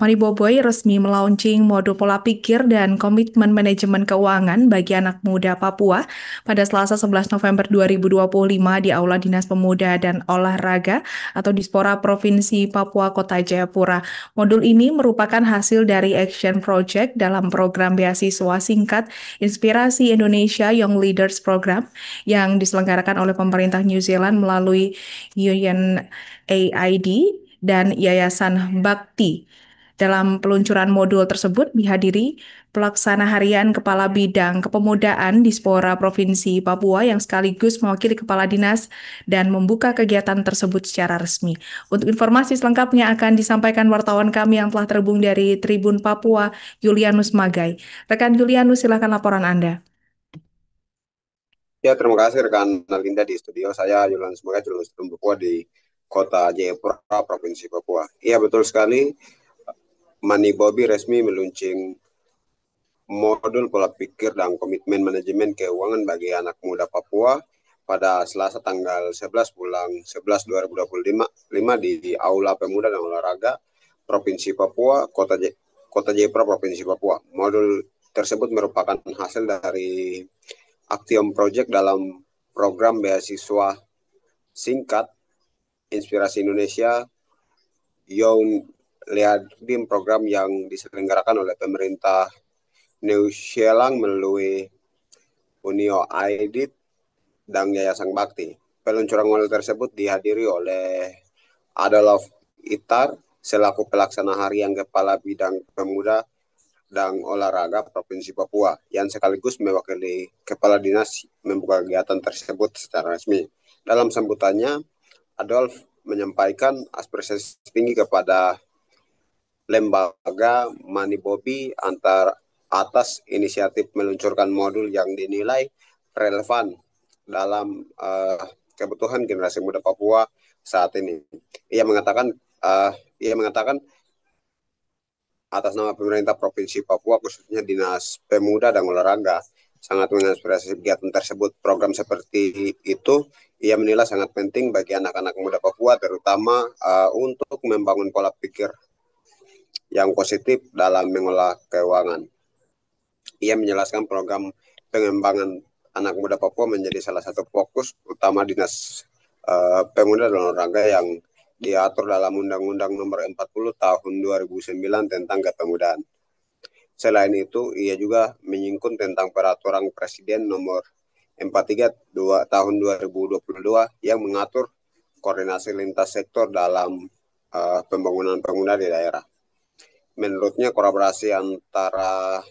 Maniboboy resmi melaunching modul pola pikir dan komitmen manajemen keuangan bagi anak muda Papua pada Selasa 11 November 2025 di Aula Dinas Pemuda dan Olahraga atau Dispora Provinsi Papua Kota Jayapura. Modul ini merupakan hasil dari Action Project dalam program beasiswa singkat Inspirasi Indonesia Young Leaders Program yang diselenggarakan oleh pemerintah New Zealand melalui UNAID dan Yayasan Bakti. Dalam peluncuran modul tersebut dihadiri pelaksana harian Kepala Bidang Kepemudaan Dispora Provinsi Papua yang sekaligus mewakili Kepala Dinas dan membuka kegiatan tersebut secara resmi. Untuk informasi selengkapnya akan disampaikan wartawan kami yang telah terhubung dari Tribun Papua, Julianus Magai. Rekan Julianus, silakan laporan Anda. Ya, terima kasih rekan Nalinda di studio. Saya Julianus Magai, jurnalis Tribun Papua di Kota Jayapura, Provinsi Papua. Iya, betul sekali. Manibobi resmi meluncing modul pola pikir dan komitmen manajemen keuangan bagi anak muda Papua pada Selasa tanggal 11 bulan 11 2025 di Aula Pemuda dan Olahraga Provinsi Papua, Kota Jayapura, Provinsi Papua. Modul tersebut merupakan hasil dari Action Project dalam program beasiswa singkat Inspirasi Indonesia Young Leading program yang diselenggarakan oleh pemerintah New Zealand melalui UNAID dan Yayasan Bakti. Peluncuran modul tersebut dihadiri oleh Adolf Itar selaku pelaksana harian Kepala Bidang Pemuda dan Olahraga Provinsi Papua yang sekaligus mewakili Kepala Dinas membuka kegiatan tersebut secara resmi. Dalam sambutannya, Adolf menyampaikan aspirasi tinggi kepada lembaga Manibobi atas inisiatif meluncurkan modul yang dinilai relevan dalam kebutuhan generasi muda Papua saat ini. Ia mengatakan atas nama pemerintah Provinsi Papua, khususnya Dinas Pemuda dan Olahraga, sangat menginspirasi kegiatan tersebut. Program seperti itu ia menilai sangat penting bagi anak-anak muda Papua, terutama untuk membangun pola pikir yang positif dalam mengolah keuangan. Ia menjelaskan program pengembangan anak muda Papua menjadi salah satu fokus utama Dinas Pemuda dan Olahraga yang diatur dalam Undang-Undang Nomor 40 Tahun 2009 tentang Kepemudaan. Selain itu, ia juga menyinggung tentang Peraturan Presiden Nomor 43 Tahun 2022 yang mengatur koordinasi lintas sektor dalam pembangunan pemuda di daerah. Menurutnya kolaborasi antara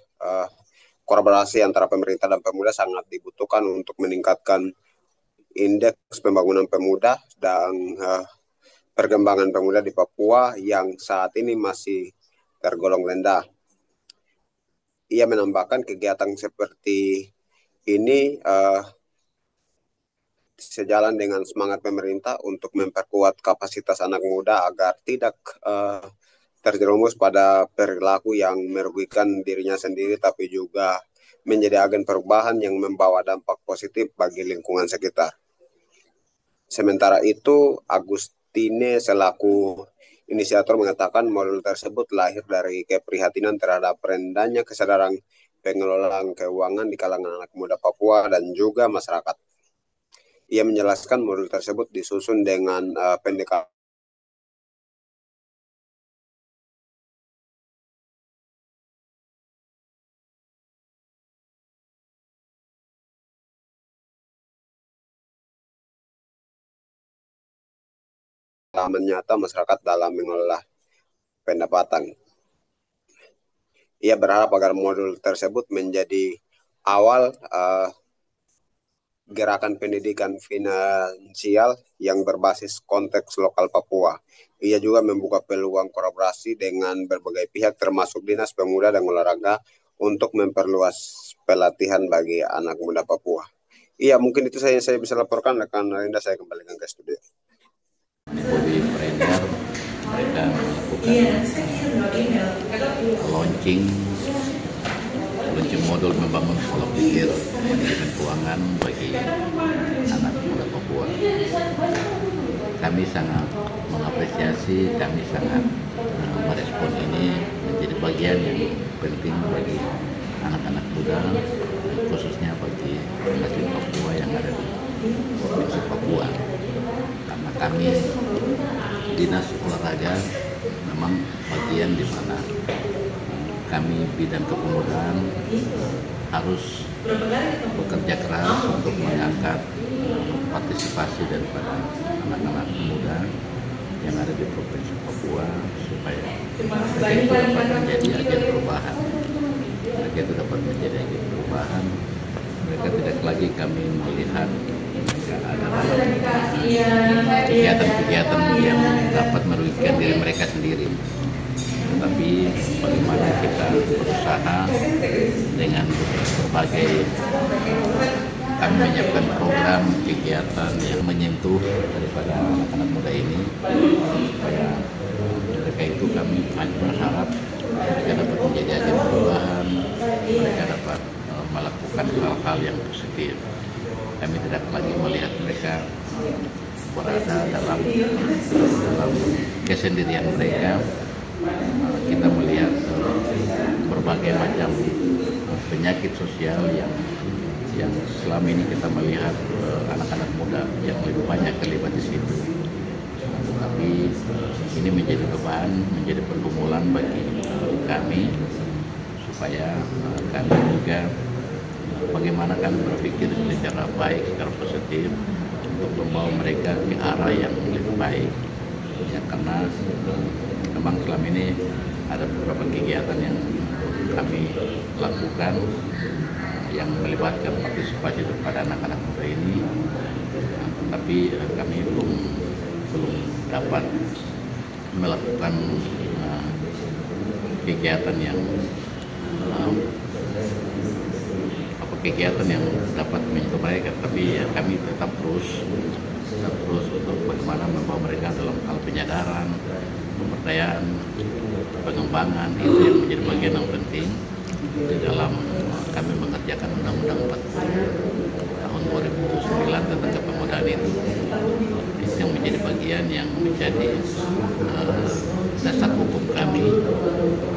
pemerintah dan pemuda sangat dibutuhkan untuk meningkatkan indeks pembangunan pemuda dan perkembangan pemuda di Papua yang saat ini masih tergolong rendah. Ia menambahkan kegiatan seperti ini sejalan dengan semangat pemerintah untuk memperkuat kapasitas anak muda agar tidak terjerumus pada perilaku yang merugikan dirinya sendiri, tapi juga menjadi agen perubahan yang membawa dampak positif bagi lingkungan sekitar. Sementara itu, Agustine selaku inisiator mengatakan modul tersebut lahir dari keprihatinan terhadap rendahnya kesadaran pengelolaan keuangan di kalangan anak muda Papua dan juga masyarakat. Ia menjelaskan modul tersebut disusun dengan pendekatan nyata masyarakat dalam mengelola pendapatan. Ia berharap agar modul tersebut menjadi awal gerakan pendidikan finansial yang berbasis konteks lokal Papua. Ia juga membuka peluang kolaborasi dengan berbagai pihak termasuk Dinas Pemuda dan Olahraga untuk memperluas pelatihan bagi anak muda Papua. Iya, mungkin itu saya bisa laporkan. Rekan Nalinda, saya kembalikan ke studio. Manibobi mereka melakukan launching modul membangun pola pikir manajemen keuangan bagi anak muda Papua. Kami sangat mengapresiasi, kami sangat merespon ini bagian yang penting bagi anak-anak muda, khususnya bagi asli Papua yang ada di Provinsi Papua. Karena kami Dinas Olahraga memang bagian di mana kami bidang kepemudaan harus bekerja keras untuk mengangkat partisipasi daripada anak-anak muda yang ada di Provinsi Papua supaya mereka itu dapat menjadi agen perubahan. Mereka itu dapat menjadi agen perubahan. Mereka tidak lagi kami melihat mereka ada kegiatan-kegiatan yang dapat merugikan diri mereka sendiri. Tetapi bagaimana kita berusaha dengan berbagai kami menyiapkan program kegiatan yang menyentuh daripada anak-anak muda ini supaya mereka itu kami berharap mereka dapat menjadi agen perubahan, mereka dapat melakukan hal-hal yang positif. Kami tidak lagi melihat mereka berada dalam kesendirian mereka. Kita melihat berbagai macam penyakit sosial yang selama ini kita melihat anak-anak muda yang lebih banyak terlibat di situ. Tetapi ini menjadi beban, menjadi pergumulan bagi kami supaya kami juga bagaimana kami berpikir secara baik, secara positif untuk membawa mereka ke arah yang lebih baik. Ya, karena memang selama ini ada beberapa kegiatan yang kami lakukan yang melibatkan partisipasi kepada anak-anak muda ini, tapi kami belum dapat melakukan kegiatan yang dapat menyentuh mereka. Tapi kami tetap terus untuk bagaimana membawa mereka dalam hal penyadaran, pemberdayaan, pengembangan. Itu yang menjadi bagian yang penting di dalam kami mengerjakan Undang-Undang 40 tahun 2009 tentang kepemudaan itu yang menjadi bagian yang menjadi dasar hukum kami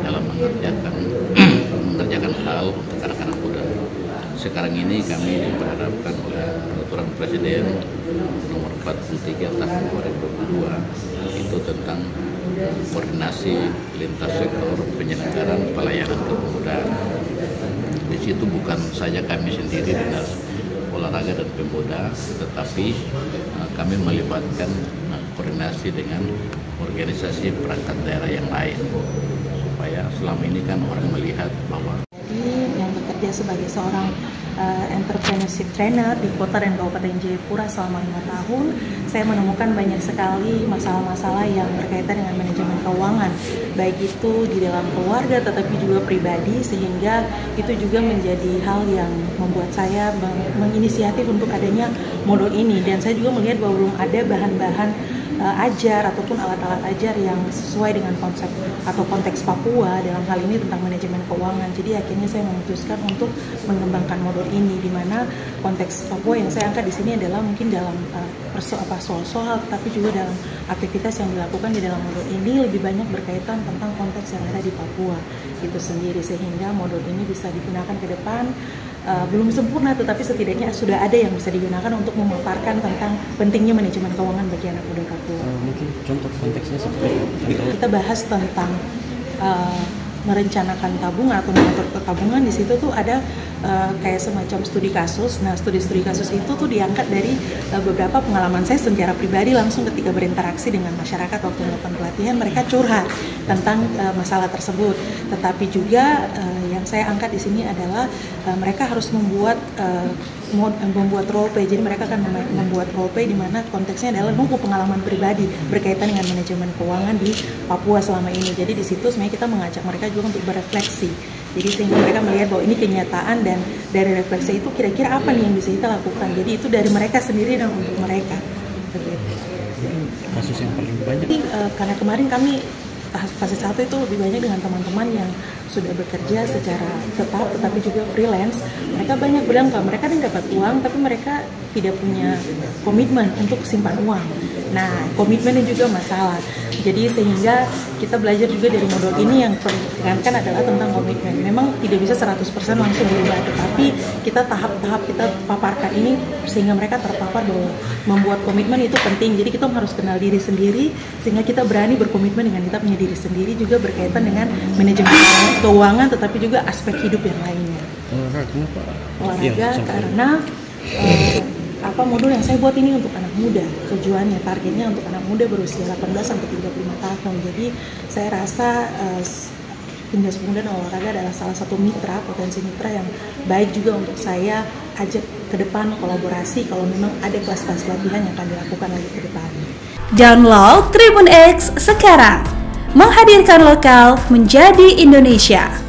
dalam mengerjakan hal untuk anak-anak muda. Sekarang ini kami berhadapkan oleh peraturan Presiden nomor 43 tahun 2022 itu tentang koordinasi lintas sektor penyelenggaraan pelayanan kepemudaan. Di situ bukan saja kami sendiri Dinas Olahraga dan Pemuda, tetapi kami melibatkan koordinasi dengan organisasi perangkat daerah yang lain supaya selama ini kan orang melihat bahwa yang bekerja sebagai seorang entrepreneurship trainer di Kota dan Kabupaten Jayapura selama 5 tahun, saya menemukan banyak sekali masalah-masalah yang berkaitan dengan manajemen keuangan, baik itu di dalam keluarga tetapi juga pribadi, sehingga itu juga menjadi hal yang membuat saya menginisiatif untuk adanya modul ini. Dan saya juga melihat bahwa belum ada bahan-bahan ajar ataupun alat-alat ajar yang sesuai dengan konsep atau konteks Papua dalam hal ini tentang manajemen keuangan. Jadi akhirnya saya memutuskan untuk mengembangkan modul ini, di mana konteks Papua yang saya angkat di sini adalah mungkin dalam soal-soal, tapi juga dalam aktivitas yang dilakukan di dalam modul ini lebih banyak berkaitan tentang konteks yang ada di Papua itu sendiri, sehingga modul ini bisa digunakan ke depan. Belum sempurna, tetapi setidaknya sudah ada yang bisa digunakan untuk memaparkan tentang pentingnya manajemen keuangan bagi anak muda Papua. Mungkin contoh konteksnya seperti apa? Kita bahas tentang merencanakan tabungan atau mengatur tabungan. Di situ tuh ada kayak semacam studi kasus. Nah, studi kasus itu tuh diangkat dari beberapa pengalaman saya secara pribadi langsung ketika berinteraksi dengan masyarakat waktu melakukan pelatihan. Mereka curhat tentang masalah tersebut. Tetapi juga yang saya angkat di sini adalah mereka harus membuat role play. Jadi mereka akan membuat role play di mana konteksnya adalah pengalaman pribadi berkaitan dengan manajemen keuangan di Papua selama ini. Jadi di situ sebenarnya kita mengajak mereka juga untuk berefleksi. Jadi sehingga mereka melihat bahwa ini kenyataan, dan dari refleksi itu kira-kira apa nih yang bisa kita lakukan. Jadi itu dari mereka sendiri dan untuk mereka. Kasus yang paling banyak. Karena kemarin kami fase 1 itu lebih banyak dengan teman-teman yang sudah bekerja secara tetap tetapi juga freelance. Mereka banyak bilang bahwa mereka dapat uang tapi mereka tidak punya komitmen untuk simpan uang. Nah, komitmennya juga masalah. Jadi sehingga kita belajar juga dari modul ini yang ditekankan adalah tentang komitmen. Memang tidak bisa 100% langsung berubah, tetapi kita tahap-tahap kita paparkan ini sehingga mereka terpapar bahwa membuat komitmen itu penting. Jadi kita harus kenal diri sendiri sehingga kita berani berkomitmen dengan kita punya diri sendiri, juga berkaitan dengan manajemen keuangan tetapi juga aspek hidup yang lainnya. Olahraga karena modul yang saya buat ini untuk anak muda, tujuannya targetnya untuk anak muda berusia 18 sampai 35 tahun. Jadi saya rasa Dinas Pemuda dan Olahraga adalah salah satu potensi mitra yang baik juga untuk saya ajak ke depan kolaborasi kalau memang ada kelas-kelas latihan yang akan dilakukan lagi ke depan. Download Tribun X sekarang, menghadirkan lokal menjadi Indonesia.